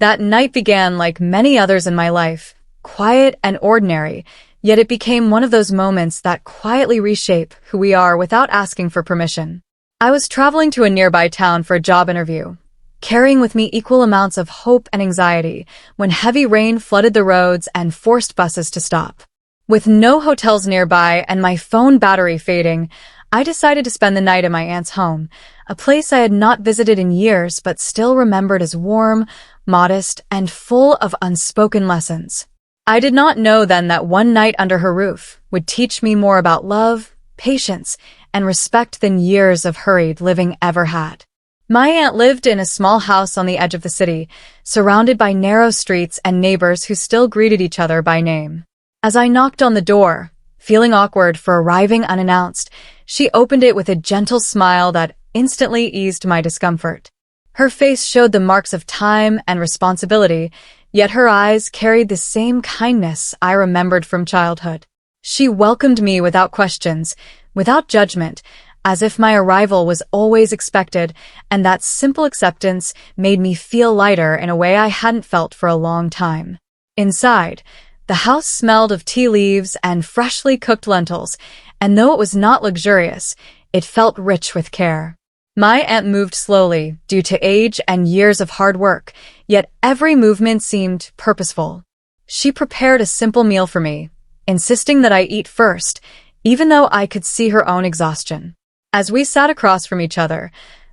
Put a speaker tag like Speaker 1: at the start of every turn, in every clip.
Speaker 1: That night began like many others in my life, quiet and ordinary, yet it became one of those moments that quietly reshape who we are without asking for permission. I was traveling to a nearby town for a job interview, carrying with me equal amounts of hope and anxiety when heavy rain flooded the roads and forced buses to stop. With no hotels nearby and my phone battery fading, I decided to spend the night at my aunt's home, a place I had not visited in years but still remembered as warm, modest, and full of unspoken lessons. I did not know then that one night under her roof would teach me more about love, patience, and respect than years of hurried living ever had. My aunt lived in a small house on the edge of the city, surrounded by narrow streets and neighbors who still greeted each other by name. As I knocked on the door, feeling awkward for arriving unannounced, she opened it with a gentle smile that instantly eased my discomfort. Her face showed the marks of time and responsibility, yet her eyes carried the same kindness I remembered from childhood. She welcomed me without questions, without judgment, as if my arrival was always expected, and that simple acceptance made me feel lighter in a way I hadn't felt for a long time. Inside, the house smelled of tea leaves and freshly cooked lentils, and though it was not luxurious, it felt rich with care. My aunt moved slowly due to age and years of hard work, yet every movement seemed purposeful. She prepared a simple meal for me, insisting that I eat first, even though I could see her own exhaustion. As we sat across from each other,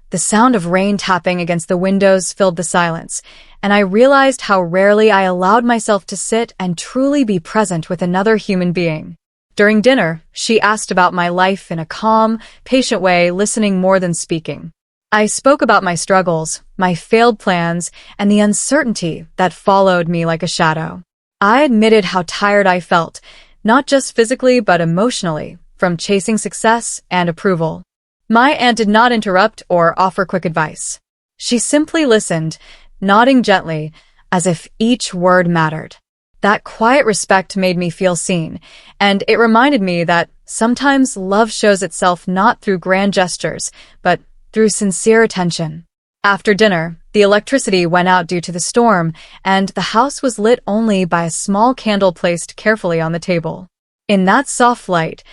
Speaker 1: the sound of rain tapping against the windows filled the silence, and I realized how rarely I allowed myself to sit and truly be present with another human being. During dinner, she asked about my life in a calm, patient way, listening more than speaking. I spoke about my struggles, my failed plans, and the uncertainty that followed me like a shadow. I admitted how tired I felt, not just physically but emotionally, from chasing success and approval. My aunt did not interrupt or offer quick advice. She simply listened, nodding gently, as if each word mattered. That quiet respect made me feel seen, and it reminded me that sometimes love shows itself not through grand gestures, but through sincere attention. After dinner, the electricity went out due to the storm, and the house was lit only by a small candle placed carefully on the table. In that soft light,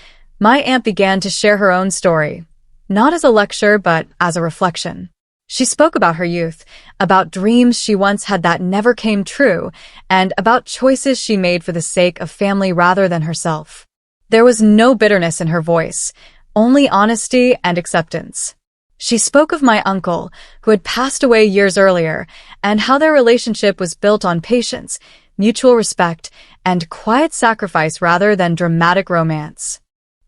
Speaker 1: my aunt began to share her own story, not as a lecture but as a reflection. She spoke about her youth, about dreams she once had that never came true, and about choices she made for the sake of family rather than herself. There was no bitterness in her voice, only honesty and acceptance. She spoke of my uncle, who had passed away years earlier, and how their relationship was built on patience, mutual respect, and quiet sacrifice rather than dramatic romance.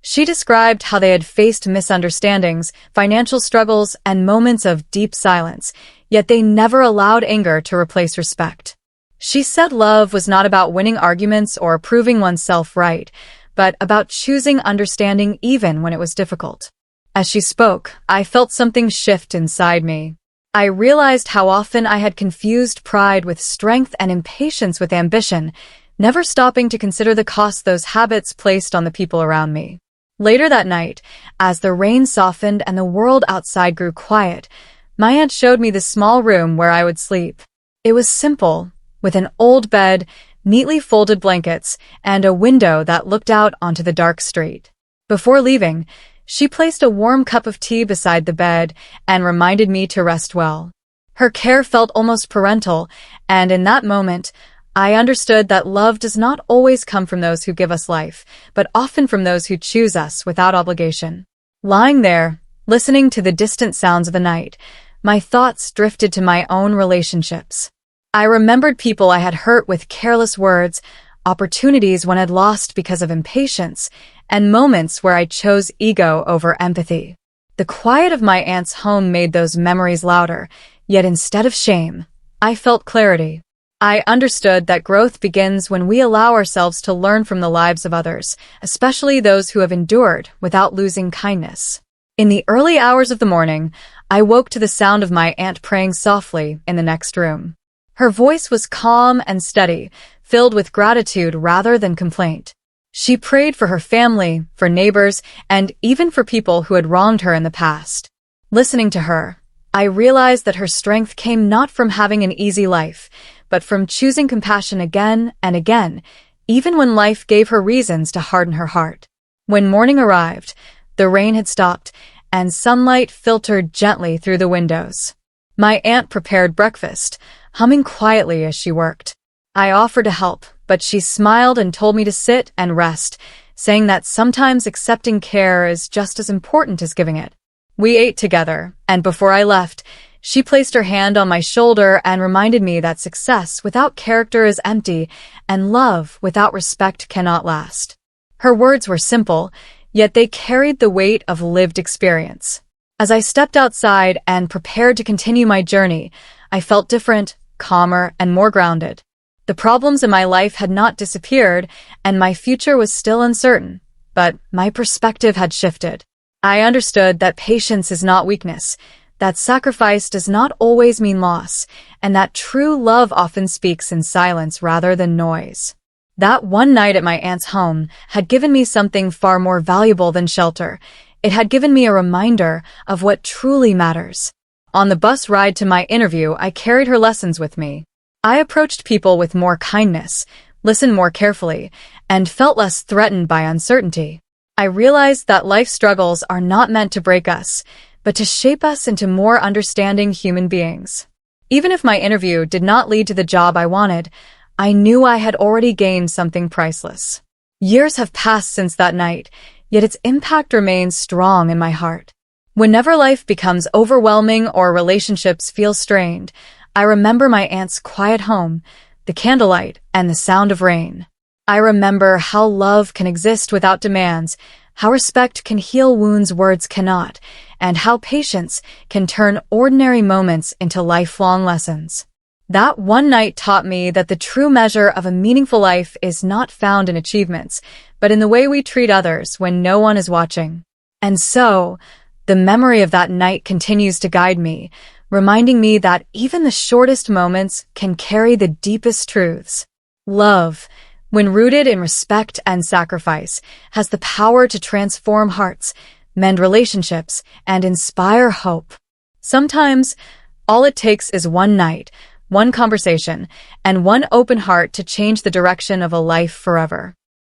Speaker 1: She described how they had faced misunderstandings, financial struggles, and moments of deep silence, yet they never allowed anger to replace respect. She said love was not about winning arguments or proving oneself right, but about choosing understanding even when it was difficult. As she spoke, I felt something shift inside me. I realized how often I had confused pride with strength and impatience with ambition, never stopping to consider the cost those habits placed on the people around me. Later that night, as the rain softened and the world outside grew quiet, my aunt showed me the small room where I would sleep. It was simple, with an old bed, neatly folded blankets, and a window that looked out onto the dark street. Before leaving, she placed a warm cup of tea beside the bed and reminded me to rest well. Her care felt almost parental, and in that moment, I understood that love does not always come from those who give us life, but often from those who choose us without obligation. Lying there, listening to the distant sounds of the night, my thoughts drifted to my own relationships. I remembered people I had hurt with careless words, opportunities one had lost because of impatience, and moments where I chose ego over empathy. The quiet of my aunt's home made those memories louder, yet instead of shame, I felt clarity. I understood that growth begins when we allow ourselves to learn from the lives of others, especially those who have endured without losing kindness. In the early hours of the morning, I woke to the sound of my aunt praying softly in the next room. Her voice was calm and steady, filled with gratitude rather than complaint. She prayed for her family, for neighbors, and even for people who had wronged her in the past. Listening to her, I realized that her strength came not from having an easy life, but from choosing compassion again and again, even when life gave her reasons to harden her heart. When morning arrived, the rain had stopped, and sunlight filtered gently through the windows. My aunt prepared breakfast, humming quietly as she worked. I offered to help, but she smiled and told me to sit and rest, saying that sometimes accepting care is just as important as giving it. We ate together, and before I left, she placed her hand on my shoulder and reminded me that success without character is empty, and love without respect cannot last. Her words were simple, yet they carried the weight of lived experience. As I stepped outside and prepared to continue my journey, I felt different, calmer, and more grounded. The problems in my life had not disappeared, and my future was still uncertain, but my perspective had shifted. I understood that patience is not weakness, that sacrifice does not always mean loss, and that true love often speaks in silence rather than noise. That one night at my aunt's home had given me something far more valuable than shelter. It had given me a reminder of what truly matters. On the bus ride to my interview, I carried her lessons with me. I approached people with more kindness, listened more carefully, and felt less threatened by uncertainty. I realized that life struggles are not meant to break us, but to shape us into more understanding human beings. Even if my interview did not lead to the job I wanted, I knew I had already gained something priceless. Years have passed since that night, yet its impact remains strong in my heart. Whenever life becomes overwhelming or relationships feel strained, I remember my aunt's quiet home, the candlelight, and the sound of rain. I remember how love can exist without demands, how respect can heal wounds words cannot, and how patience can turn ordinary moments into lifelong lessons. That one night taught me that the true measure of a meaningful life is not found in achievements, but in the way we treat others when no one is watching. And so, the memory of that night continues to guide me, reminding me that even the shortest moments can carry the deepest truths. Love, when rooted in respect and sacrifice, has the power to transform hearts, mend relationships, and inspire hope. Sometimes, all it takes is one night, one conversation, and one open heart to change the direction of a life forever.